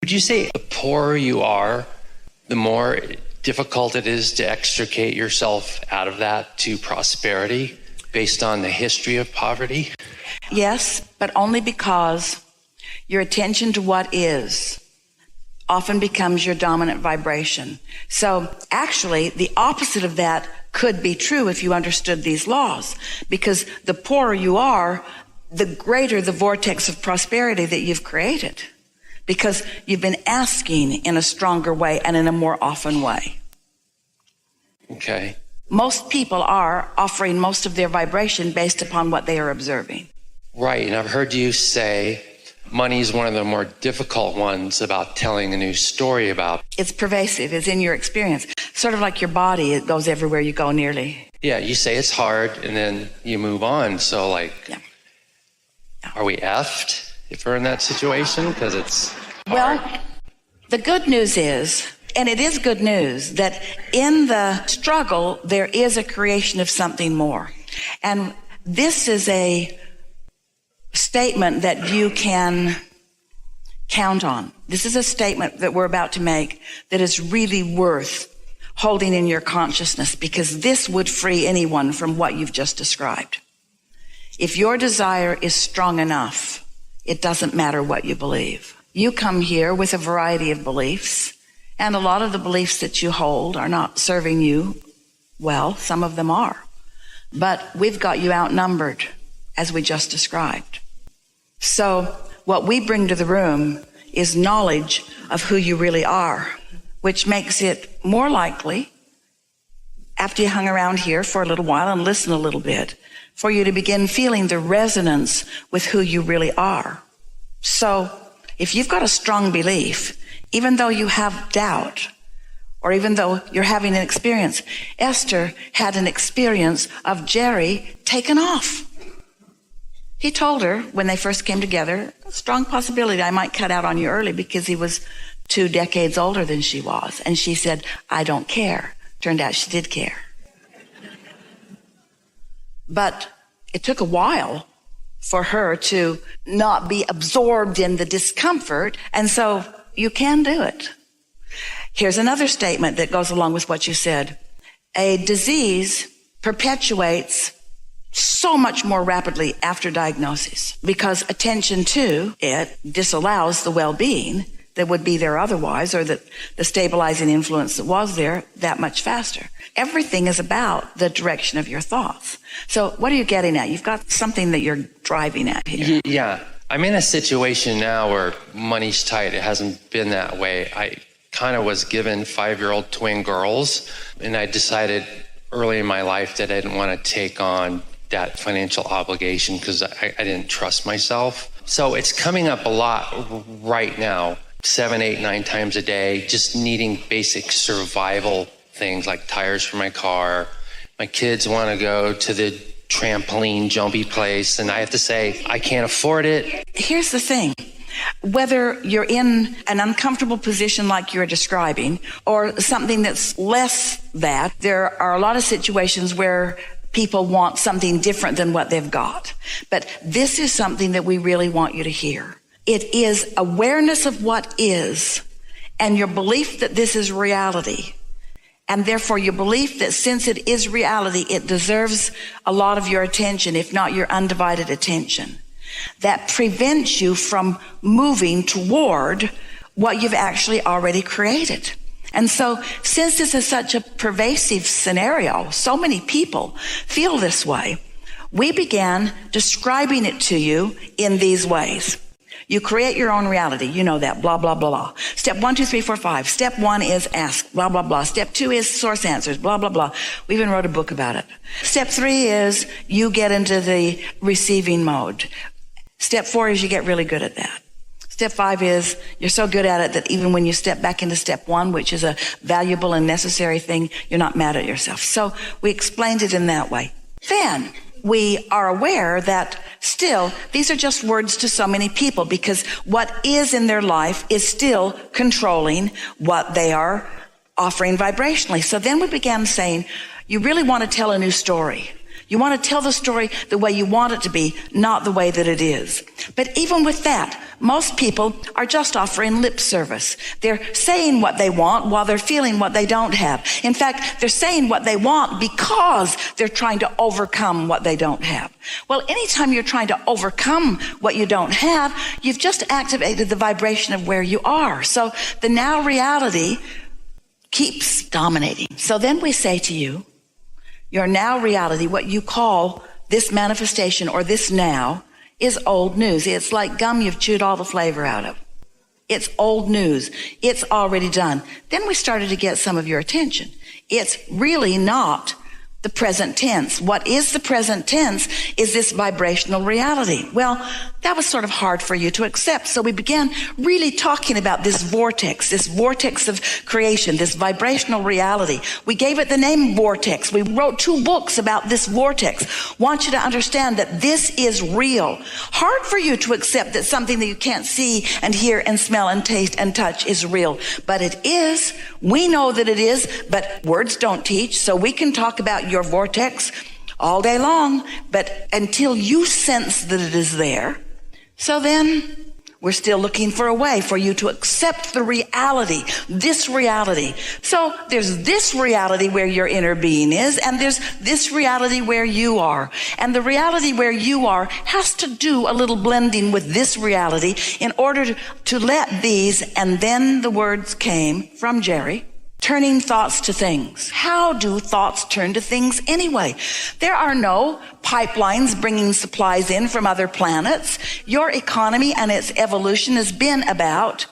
Would you say the poorer you are, the more difficult it is to extricate yourself out of that to prosperity based on the history of poverty? Yes, but only because your attention to what is often becomes your dominant vibration. So actually, the opposite of that could be true if you understood these laws, because the poorer you are, the greater the vortex of prosperity that you've created, because you've been asking in a stronger way and in a more often way. Okay. Most people are offering most of their vibration based upon what they are observing. Right, and I've heard you say money is one of the more difficult ones about telling a new story about. It's pervasive, it's in your experience. Sort of like your body, it goes everywhere you go nearly. Yeah, you say it's hard and then you move on. So Yeah. Are we effed if we're in that situation? Because it's hard. Well, the good news is, and it is good news, that in the struggle, there is a creation of something more. And this is a statement that you can count on. This is a statement that we're about to make that is really worth holding in your consciousness, because this would free anyone from what you've just described. If your desire is strong enough, it doesn't matter what you believe. You come here with a variety of beliefs, and a lot of the beliefs that you hold are not serving you well. Some of them are. But we've got you outnumbered, as we just described. So what we bring to the room is knowledge of who you really are, which makes it more likely, after you hung around here for a little while and listen a little bit, for you to begin feeling the resonance with who you really are. So if you've got a strong belief, even though you have doubt, or even though you're having an experience, Esther had an experience of Jerry taken off. He told her when they first came together, a strong possibility I might cut out on you early because he was 2 decades older than she was. And she said, I don't care. Turned out she did care. But it took a while for her to not be absorbed in the discomfort. And so you can do it. Here's another statement that goes along with what you said. A disease perpetuates so much more rapidly after diagnosis, because attention to it disallows the well-being that would be there otherwise, or the stabilizing influence that was there, that much faster. Everything is about the direction of your thoughts. So what are you getting at? You've got something that you're driving at here. Yeah. I'm in a situation now where money's tight. It hasn't been that way. I kind of was given 5-year-old twin girls, and I decided early in my life that I didn't want to take on that financial obligation because I didn't trust myself. So it's coming up a lot right now, 7, 8, 9 times a day, just needing basic survival things like tires for my car. My kids want to go to the trampoline jumpy place, and I have to say, I can't afford it. Here's the thing. Whether you're in an uncomfortable position like you're describing, or something that's less that, there are a lot of situations where people want something different than what they've got. But this is something that we really want you to hear. It is awareness of what is, and your belief that this is reality. And therefore your belief that since it is reality, it deserves a lot of your attention, if not your undivided attention. That prevents you from moving toward what you've actually already created. And so, since this is such a pervasive scenario, so many people feel this way, we began describing it to you in these ways. You create your own reality. You know that, blah, blah, blah, blah. Step 1, 2, 3, 4, 5. Step 1 is ask, blah, blah, blah. Step 2 is source answers, blah, blah, blah. We even wrote a book about it. Step 3 is you get into the receiving mode. Step 4 is you get really good at that. Step 5 is you're so good at it that even when you step back into step 1, which is a valuable and necessary thing, you're not mad at yourself. So we explained it in that way. Then we are aware that still these are just words to so many people, because what is in their life is still controlling what they are offering vibrationally. So then we began saying, you really want to tell a new story. You want to tell the story the way you want it to be, not the way that it is. But even with that, most people are just offering lip service. They're saying what they want while they're feeling what they don't have. In fact, they're saying what they want because they're trying to overcome what they don't have. Well, anytime you're trying to overcome what you don't have, you've just activated the vibration of where you are. So the now reality keeps dominating. So then we say to you, your now reality, what you call this manifestation or this now, is old news. It's like gum you've chewed all the flavor out of. It's old news. It's already done. Then we started to get some of your attention. It's really not the present tense. What is the present tense is this vibrational reality. Well, that was sort of hard for you to accept. So we began really talking about this vortex of creation, this vibrational reality. We gave it the name vortex. We wrote 2 books about this vortex. Want you to understand that this is real. Hard for you to accept that something that you can't see and hear and smell and taste and touch is real. But it is. We know that it is, but words don't teach. So we can talk about your vortex all day long, but until you sense that it is there, so then we're still looking for a way for you to accept the reality, this reality. So there's this reality where your inner being is, and there's this reality where you are. And the reality where you are has to do a little blending with this reality in order to let these, and then the words came from Jerry, turning thoughts to things. How do thoughts turn to things anyway? There are no pipelines bringing supplies in from other planets. Your economy and its evolution has been about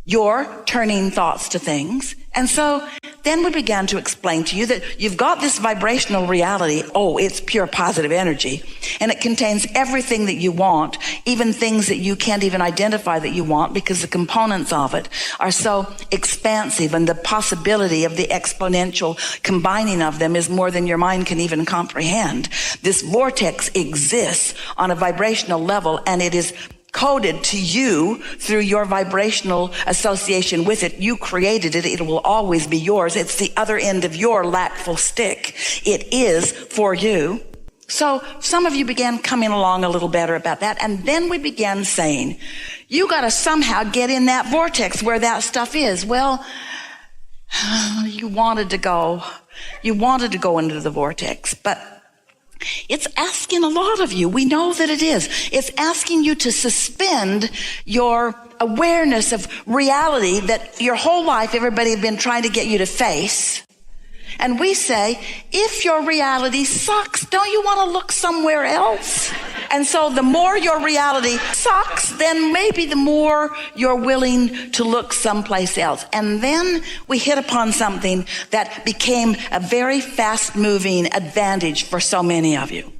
your turning thoughts to things. And so then we began to explain to you that you've got this vibrational reality. Oh, it's pure positive energy. And it contains everything that you want, even things that you can't even identify that you want because the components of it are so expansive, and the possibility of the exponential combining of them is more than your mind can even comprehend. This vortex exists on a vibrational level, and it is coded to you through your vibrational association with it. You created it. It will always be yours. It's the other end of your lackful stick. It is for you. So some of you began coming along a little better about that. And then we began saying, you got to somehow get in that vortex where that stuff is. Well, you wanted to go into the vortex, but it's asking a lot of you. We know that it is. It's asking you to suspend your awareness of reality that your whole life everybody has been trying to get you to face. And we say, if your reality sucks, don't you want to look somewhere else? And so the more your reality sucks, then maybe the more you're willing to look someplace else. And then we hit upon something that became a very fast-moving advantage for so many of you.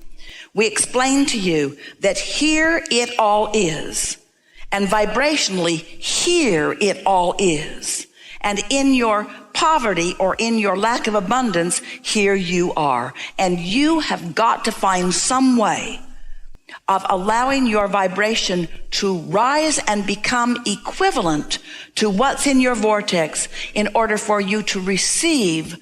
We explained to you that here it all is, and vibrationally, here it all is. And in your poverty or in your lack of abundance, here you are. And you have got to find some way of allowing your vibration to rise and become equivalent to what's in your vortex in order for you to receive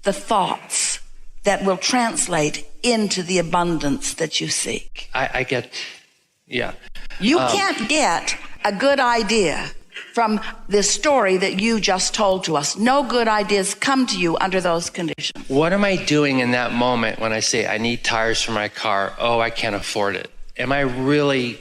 the thoughts that will translate into the abundance that you seek. I get, yeah. You can't get a good idea from this story that you just told to us. No good ideas come to you under those conditions. What am I doing in that moment when I say I need tires for my car? Oh, I can't afford it. Am I really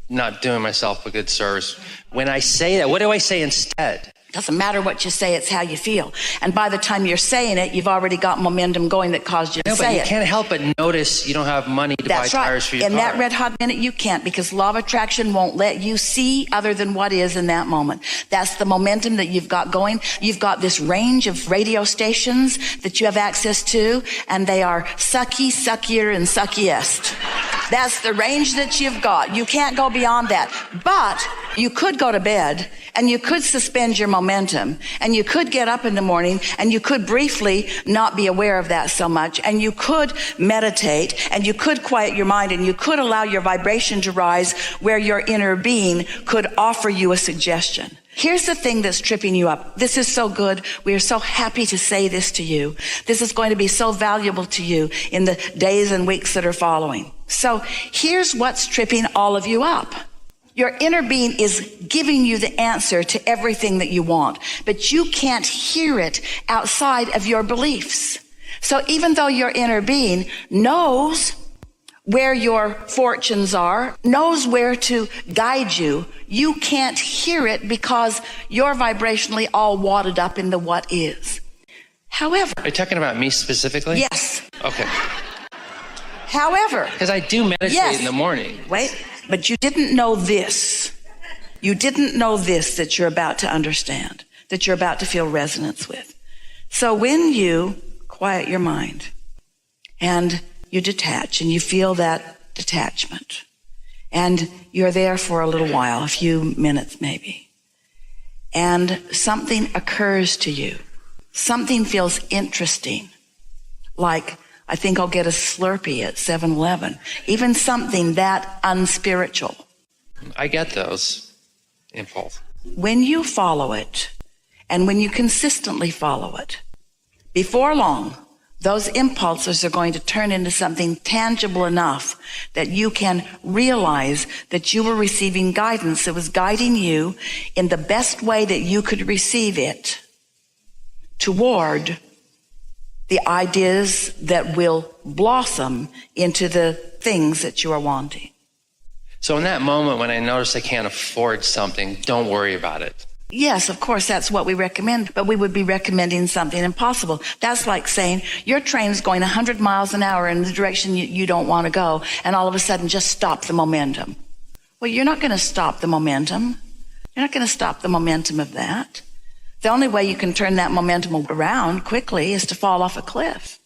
not doing myself a good service? When I say that, what do I say instead? Doesn't matter what you say, it's how you feel. And by the time you're saying it, you've already got momentum going that caused you to say it. But you can't help but notice you don't have money to buy tires for your car. In that red hot minute, you can't, because law of attraction won't let you see other than what is in that moment. That's the momentum that you've got going. You've got this range of radio stations that you have access to, and they are sucky, suckier, and suckiest. That's the range that you've got. You can't go beyond that. But you could go to bed, and you could suspend your momentum, and you could get up in the morning, and you could briefly not be aware of that so much, and you could meditate, and you could quiet your mind, and you could allow your vibration to rise where your inner being could offer you a suggestion. Here's the thing that's tripping you up. This is so good. We are so happy to say this to you. This is going to be so valuable to you in the days and weeks that are following. So here's what's tripping all of you up. Your inner being is giving you the answer to everything that you want, but you can't hear it outside of your beliefs. So even though your inner being knows where your fortunes are, knows where to guide you, you can't hear it because you're vibrationally all wadded up in the what is. However... Are you talking about me specifically? Yes. Okay. However... Because I do meditate in the morning. Wait, but you didn't know this. You didn't know this that you're about to understand, that you're about to feel resonance with. So when you quiet your mind and you detach and you feel that detachment and you're there for a little while, a few minutes maybe, and something occurs to you, something feels interesting, like I think I'll get a Slurpee at 7-Eleven, even something that unspiritual. I get those impulse. When you follow it and when you consistently follow it, before long, those impulses are going to turn into something tangible enough that you can realize that you were receiving guidance that was guiding you in the best way that you could receive it toward the ideas that will blossom into the things that you are wanting. So in that moment when I notice I can't afford something, don't worry about it. Yes, of course, that's what we recommend, but we would be recommending something impossible. That's like saying your train's going 100 miles an hour in the direction you don't want to go, and all of a sudden just stop the momentum. Well, you're not going to stop the momentum. You're not going to stop the momentum of that. The only way you can turn that momentum around quickly is to fall off a cliff.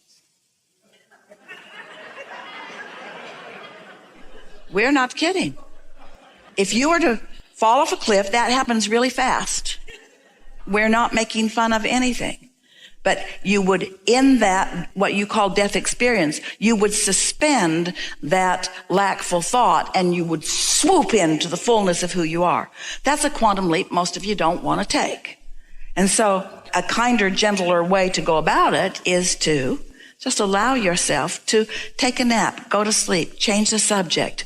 We're not kidding. If you were to fall off a cliff, that happens really fast. We're not making fun of anything. But you would, in that, what you call death experience, you would suspend that lackful thought and you would swoop into the fullness of who you are. That's a quantum leap most of you don't want to take. And so a kinder, gentler way to go about it is to just allow yourself to take a nap, go to sleep, change the subject.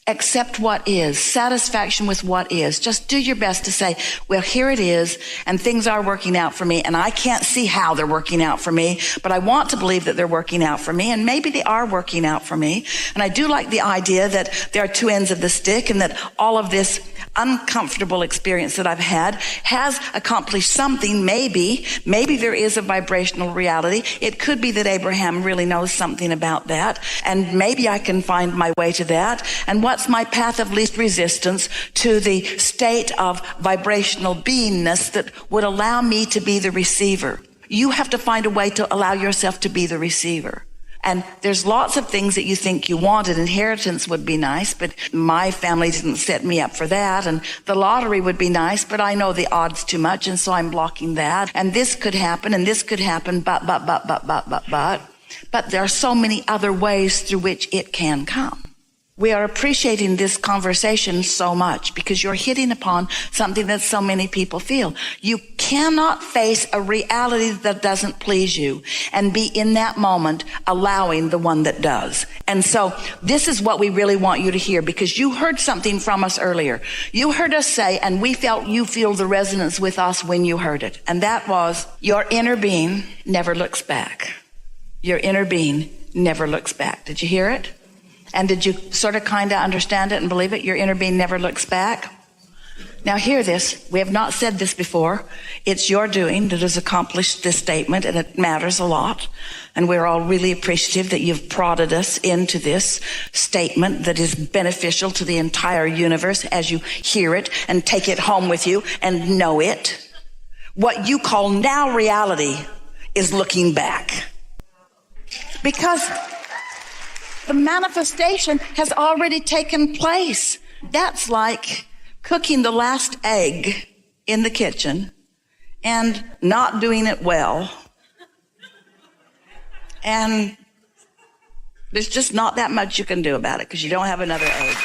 Accept what is, satisfaction with what is. Just do your best to say, well, here it is, and things are working out for me, and I can't see how they're working out for me, but I want to believe that they're working out for me, and maybe they are working out for me. And I do like the idea that there are two ends of the stick, and that all of this uncomfortable experience that I've had has accomplished something. Maybe there is a vibrational reality. It could be that Abraham really knows something about that, and maybe I can find my way to that. And what's my path of least resistance to the state of vibrational beingness that would allow me to be the receiver? You have to find a way to allow yourself to be the receiver. And there's lots of things that you think you wanted. Inheritance would be nice, but my family didn't set me up for that. And the lottery would be nice, but I know the odds too much, and so I'm blocking that. And this could happen, and this could happen, but. But there are so many other ways through which it can come. We are appreciating this conversation so much because you're hitting upon something that so many people feel. You cannot face a reality that doesn't please you and be in that moment allowing the one that does. And so this is what we really want you to hear, because you heard something from us earlier. You heard us say, and we felt you feel the resonance with us when you heard it. And that was, your inner being never looks back. Your inner being never looks back. Did you hear it? And did you sort of kind of understand it and believe it? Your inner being never looks back. Now hear this. We have not said this before. It's your doing that has accomplished this statement, and it matters a lot. And we're all really appreciative that you've prodded us into this statement that is beneficial to the entire universe as you hear it and take it home with you and know it. What you call now reality is looking back. Because the manifestation has already taken place. That's like cooking the last egg in the kitchen and not doing it well. And there's just not that much you can do about it because you don't have another egg.